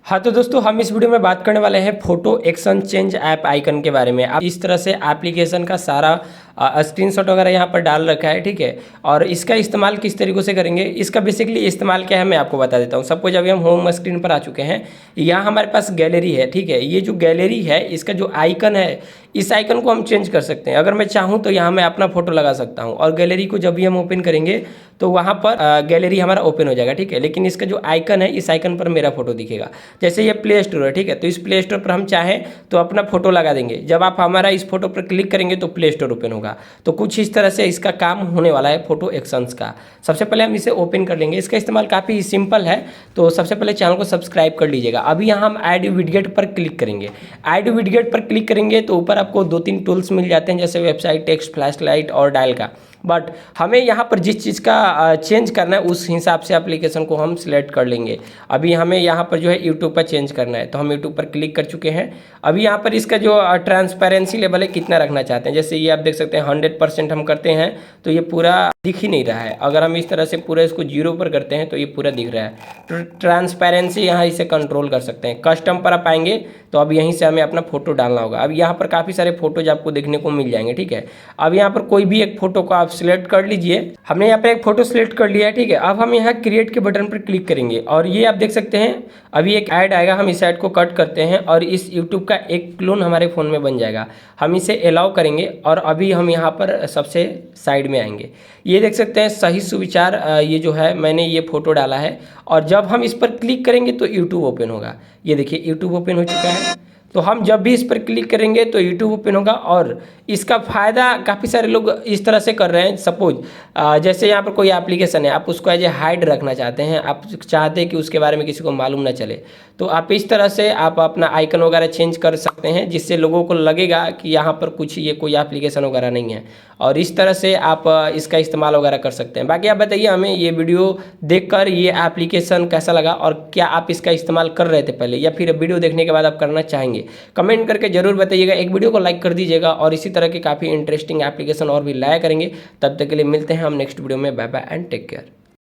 हाँ तो दोस्तों हम इस वीडियो में बात करने वाले हैं photo action change app icon के बारे में। आप इस तरह से एप्लीकेशन का सारा स्क्रीनशॉट वगैरह यहाँ पर डाल रखा है, ठीक है। और इसका इस्तेमाल किस तरीके से करेंगे, इसका बेसिकली इस्तेमाल क्या है मैं आपको बता देता हूँ। सपोज अभी हम होम स्क्रीन पर आ चुके हैं, यहाँ हमारे पास गैलरी है, ठीक है। ये जो गैलरी है इसका जो आइकन है, इस आइकन को हम चेंज कर सकते हैं। अगर मैं चाहूँ तो यहाँ मैं अपना फोटो लगा सकता हूँ और गैलरी को जब भी हम ओपन करेंगे तो वहाँ पर गैलरी हमारा ओपन हो जाएगा, ठीक है। लेकिन इसका जो आइकन है, इस आइकन पर मेरा फोटो दिखेगा। जैसे ये प्ले स्टोर है, ठीक है, तो इस प्ले स्टोर पर हम चाहें तो अपना फोटो लगा देंगे। जब आप हमारा इस फोटो पर क्लिक करेंगे तो प्ले स्टोर ओपन होगा। तो कुछ इस तरह से इसका काम होने वाला है फोटो एक्शंस का। सबसे पहले हम इसे ओपन कर लेंगे। इसका इस्तेमाल काफ़ी सिंपल है, तो सबसे पहले चैनल को सब्सक्राइब कर लीजिएगा। अभी यहाँ हम ऐड विडगेट पर क्लिक करेंगे। ऐड विडगेट पर क्लिक करेंगे तो ऊपर आपको 2-3 टूल्स मिल जाते हैं, जैसे वेबसाइट, टेक्स्ट, फ्लैशलाइट और डायल का। बट हमें यहाँ पर जिस चीज़ का चेंज करना है उस हिसाब से एप्लीकेशन को हम सिलेक्ट कर लेंगे। अभी हमें यहाँ पर जो है यूट्यूब पर चेंज करना है, तो हम यूट्यूब पर क्लिक कर चुके हैं। अभी यहाँ पर इसका जो ट्रांसपेरेंसी लेवल है कितना रखना चाहते हैं, जैसे ये आप देख सकते हैं 100% हम करते हैं तो ये पूरा दिख ही नहीं रहा है। अगर हम इस तरह से पूरा इसको 0 पर करते हैं तो ये पूरा दिख रहा है। ट्रांसपेरेंसी यहाँ इसे कंट्रोल कर सकते हैं। कस्टम पर आप आएंगे तो अब यहीं से हमें अपना फोटो डालना होगा। अब यहाँ पर काफ़ी सारे फोटोज आपको देखने को मिल जाएंगे, ठीक है। अब यहाँ पर कोई भी एक फोटो को आप सिलेक्ट कर लीजिए। हमने यहाँ पर एक फोटो सिलेक्ट कर लिया है, ठीक है। अब हम यहाँ क्रिएट के बटन पर क्लिक करेंगे और ये आप देख सकते हैं अभी एक ऐड आएगा। हम इस ऐड को कट करते हैं और इस यूट्यूब का एक क्लोन हमारे फ़ोन में बन जाएगा। हम इसे अलाउ करेंगे और अभी हम यहाँ पर सबसे साइड में आएंगे। ये देख सकते हैं सही सुविचार, ये जो है मैंने ये फ़ोटो डाला है और जब हम इस पर क्लिक करेंगे तो यूट्यूब ओपन होगा। ये देखिए यूट्यूब ओपन हो चुका है। तो हम जब भी इस पर क्लिक करेंगे तो यूट्यूब ओपन होगा और इसका फ़ायदा काफ़ी सारे लोग इस तरह से कर रहे हैं। सपोज जैसे यहाँ पर कोई एप्लीकेशन है, आप उसको एज ए हाइड रखना चाहते हैं, आप चाहते हैं कि उसके बारे में किसी को मालूम ना चले, तो आप इस तरह से आप अपना आइकन वगैरह चेंज कर सकते हैं, जिससे लोगों को लगेगा कि यहाँ पर कुछ ये कोई एप्लीकेशन वगैरह नहीं है। और इस तरह से आप इसका इस्तेमाल वगैरह कर सकते हैं। बाकी आप बताइए हमें ये वीडियो देखकर ये एप्लीकेशन कैसा लगा और क्या आप इसका इस्तेमाल कर रहे थे पहले, या फिर वीडियो देखने के बाद आप करना चाहेंगे। कमेंट करके जरूर बताइएगा। एक वीडियो को लाइक कर दीजिएगा और इसी तरह के काफ़ी इंटरेस्टिंग एप्लीकेशन और भी लाया करेंगे। तब तक के लिए मिलते हैं हम नेक्स्ट वीडियो में। Bye bye and take care.